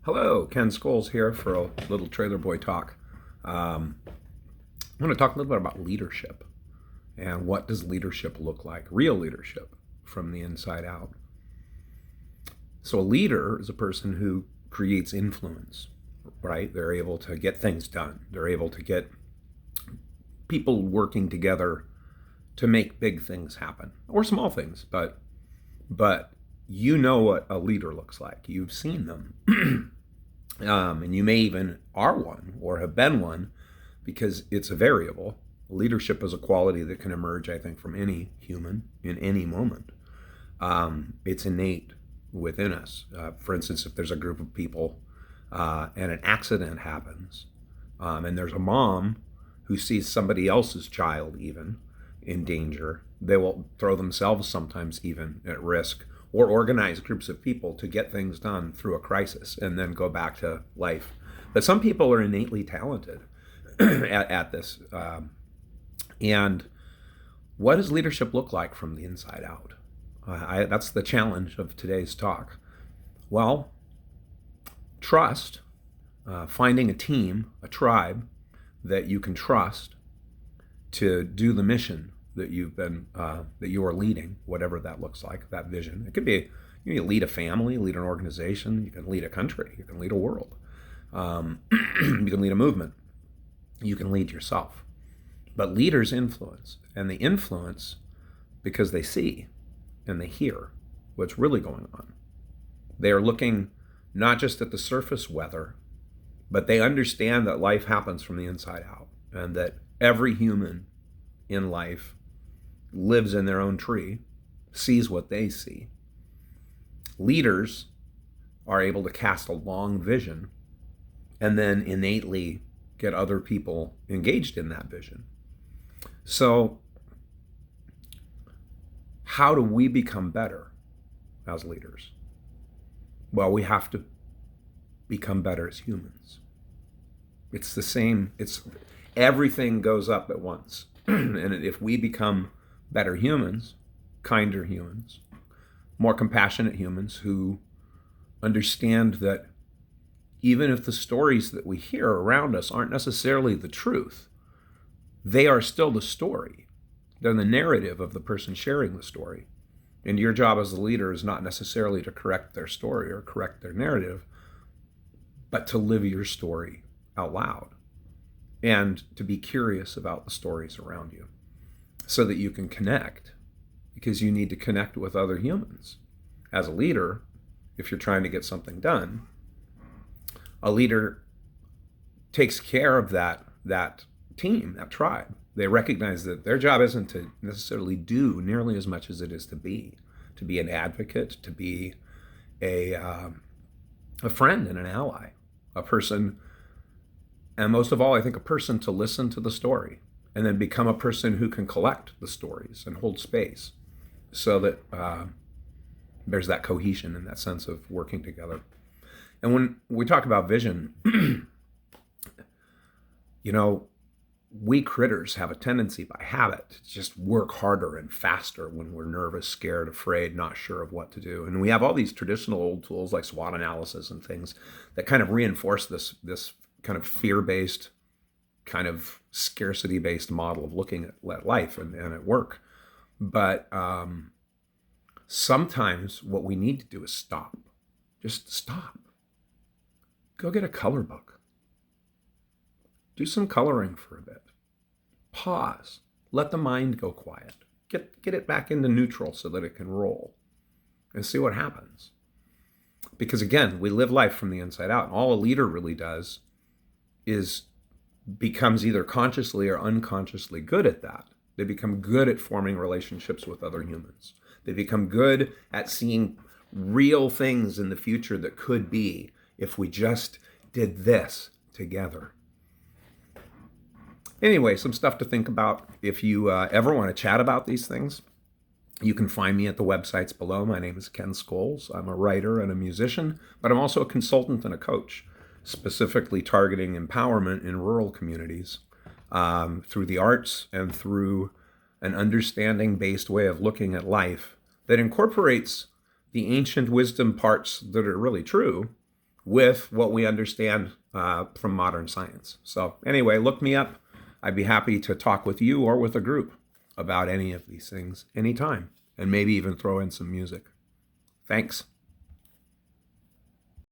Hello, Ken Scholes here for a little Trailer Boy talk. I want to talk a little bit about leadership and what does leadership look like, real leadership from the inside out. So a leader is a person who creates influence, right? They're able to get things done. They're able to get people working together to make big things happen, or small things, but you know what a leader looks like. You've seen them. And you may even are one or have been one because it's a variable. Leadership is a quality that can emerge, I think, from any human in any moment. It's innate within us. For instance, if there's a group of people and an accident happens, and there's a mom who sees somebody else's child even in danger, they will throw themselves sometimes even at risk or organize groups of people to get things done through a crisis and then go back to life. But some people are innately talented at this. And what does leadership look like from the inside out? That's the challenge of today's talk. Well, trust, finding a team, a tribe that you can trust to do the mission that you are leading, whatever that looks like, that vision. It could be you can lead a family, lead an organization, you can lead a country, you can lead a world, you can lead a movement, you can lead yourself. But leaders influence, and they influence because they see and they hear what's really going on. They are looking not just at the surface weather, but they understand that life happens from the inside out, and that every human in life lives in their own tree, sees what they see. Leaders are able to cast a long vision and then innately get other people engaged in that vision. So, how do we become better as leaders? Well, we have to become better as humans. It's the same, everything goes up at once. And if we become better humans, kinder humans, more compassionate humans who understand that even if the stories that we hear around us aren't necessarily the truth, they are still the story. They're the narrative of the person sharing the story. And your job as a leader is not necessarily to correct their story or correct their narrative, but to live your story out loud and to be curious about the stories around you, so that you can connect, because you need to connect with other humans. As a leader, if you're trying to get something done, a leader takes care of that team, that tribe. They recognize that their job isn't to necessarily do nearly as much as it is to be an advocate, to be a friend and an ally, a person, and most of all, I think a person to listen to the story, and then become a person who can collect the stories and hold space so that there's that cohesion and that sense of working together. And when we talk about vision, we critters have a tendency by habit to just work harder and faster when we're nervous, scared, afraid, not sure of what to do. And we have all these traditional old tools like SWOT analysis and things that kind of reinforce this kind of fear-based, kind of scarcity-based model of looking at life and at work. But sometimes what we need to do is stop. Just stop. Go get a color book. Do some coloring for a bit. Pause. Let the mind go quiet. Get it back into neutral so that it can roll and see what happens. Because again, we live life from the inside out. And all a leader really does is becomes either consciously or unconsciously good at that. They become good at forming relationships with other humans. They become good at seeing real things in the future that could be if we just did this together. Anyway, some stuff to think about. If you ever want to chat about these things, you can find me at the websites below. My name is Ken Scholes. I'm a writer and a musician, but I'm also a consultant and a coach, specifically targeting empowerment in rural communities through the arts and through an understanding-based way of looking at life that incorporates the ancient wisdom parts that are really true with what we understand from modern science. So anyway, look me up. I'd be happy to talk with you or with a group about any of these things anytime, and maybe even throw in some music. Thanks.